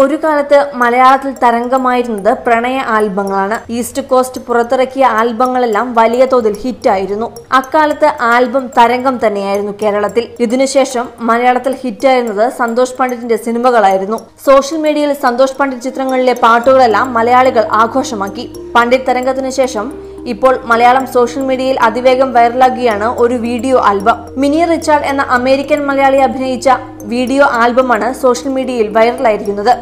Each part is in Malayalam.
ഒരു കാലത്ത് മലയാളത്തിൽ തരംഗമായിരുന്നത് പ്രണയ ആൽബങ്ങളാണ്. ഈസ്റ്റ് കോസ്റ്റ് പുറത്തിറക്കിയ ആൽബങ്ങളെല്ലാം വലിയ തോതിൽ ഹിറ്റായിരുന്നു. അക്കാലത്ത് ആൽബം തരംഗം തന്നെയായിരുന്നു കേരളത്തിൽ. ഇതിനുശേഷം മലയാളത്തിൽ ഹിറ്റായിരുന്നത് സന്തോഷ് പണ്ഡിറ്റിന്റെ സിനിമകളായിരുന്നു. സോഷ്യൽ മീഡിയയിൽ സന്തോഷ് പണ്ഡിറ്റ് ചിത്രങ്ങളിലെ പാട്ടുകളെല്ലാം മലയാളികൾ ആഘോഷമാക്കി. പണ്ഡിറ്റ് തരംഗത്തിനു ശേഷം ഇപ്പോൾ മലയാളം സോഷ്യൽ മീഡിയയിൽ അതിവേഗം വൈറലാകുകയാണ് ഒരു വീഡിയോ ആൽബം. മിനി റിച്ചാർഡ് എന്ന അമേരിക്കൻ മലയാളി അഭിനയിച്ച വീഡിയോ ആൽബമാണ് സോഷ്യൽ മീഡിയയിൽ വൈറലായിരിക്കുന്നത്.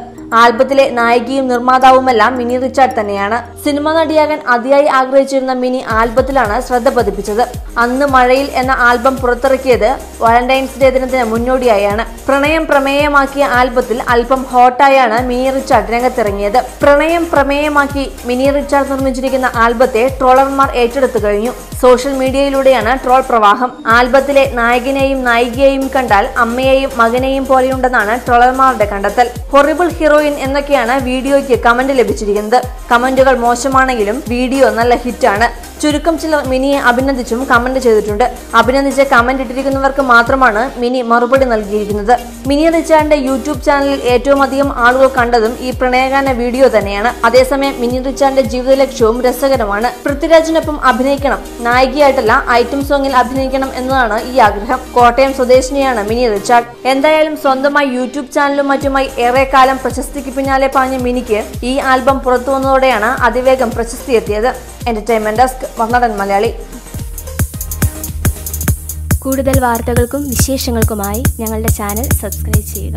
ആൽബത്തിലെ നായികയും നിർമ്മാതാവുമെല്ലാം മിനി റിച്ചാർഡ് തന്നെയാണ്. സിനിമാ നടിയാകാൻ അതിയായി ആഗ്രഹിച്ചിരുന്ന മിനി ആൽബത്തിലാണ് ശ്രദ്ധ പതിപ്പിച്ചത്. അന്ന് മഴയിൽ എന്ന ആൽബം പുറത്തിറക്കിയത് വാലന്റൈൻസ് ഡേ ദിനത്തിന് മുന്നോടിയായാണ്. പ്രണയം പ്രമേയമാക്കിയ ആൽബത്തിൽ അല്പം ഹോട്ടായാണ് മിനി റിച്ചാർഡ് രംഗത്തിറങ്ങിയത്. പ്രണയം പ്രമേയമാക്കി മിനി റിച്ചാർഡ് നിർമ്മിച്ചിരിക്കുന്ന ആൽബത്തെ ട്രോളർമാർ ഏറ്റെടുത്തു കഴിഞ്ഞു. സോഷ്യൽ മീഡിയയിലൂടെയാണ് ട്രോൾ പ്രവാഹം. ആൽബത്തിലെ നായകനെയും നായികയെയും കണ്ടാൽ അമ്മയെയും മകനെയും പോലെയുണ്ടെന്നാണ് ട്രോളർമാരുടെ കണ്ടെത്തൽ. ഹൊറിബിൾ ഹീറോയിൻ എന്നൊക്കെയാണ് വീഡിയോയ്ക്ക് കമന്റ് ലഭിച്ചിരിക്കുന്നത്. കമന്റുകൾ മോശമാണെങ്കിലും വീഡിയോ നല്ല ഹിറ്റാണ്. ചുരുക്കം ചിലർ മിനിയെ അഭിനന്ദിച്ചും കമന്റ് ചെയ്തിട്ടുണ്ട്. അഭിനന്ദിച്ച് കമന്റ് ഇട്ടിരിക്കുന്നവർക്ക് മാത്രമാണ് മിനി മറുപടി നൽകിയിരിക്കുന്നത്. മിനി റിച്ചാർഡിന്റെ യൂട്യൂബ് ചാനലിൽ ഏറ്റവും അധികം ആളുകൾ കണ്ടതും ഈ പ്രണയഗാന വീഡിയോ തന്നെയാണ്. അതേസമയം മിനി റിച്ചാർഡിന്റെ ജീവിത ലക്ഷ്യവും രസകരമാണ്. പൃഥ്വിരാജിനൊപ്പം അഭിനയിക്കണം, നായികയായിട്ടല്ല ഐറ്റം സോങ്ങിൽ അഭിനയിക്കണം എന്നതാണ് ഈ ആഗ്രഹം. കോട്ടയം സ്വദേശിനിയാണ് മിനി റിച്ചാർഡ്. എന്തായാലും സ്വന്തമായി യൂട്യൂബ് ചാനലും മറ്റുമായി ഏറെക്കാലം പ്രശസ്തിക്ക് പിന്നാലെ പാഞ്ഞ മിനിക്ക് ഈ ആൽബം പുറത്തു വന്നതോടെയാണ് അതിവേഗം പ്രശസ്തി എത്തിയത്. Entertainment desk Marunadan Malayali. കൂടുതൽ വാർത്തകൾക്കും വിശേഷങ്ങൾക്കുമായി ഞങ്ങളുടെ ചാനൽ സബ്സ്ക്രൈബ് ചെയ്യുക.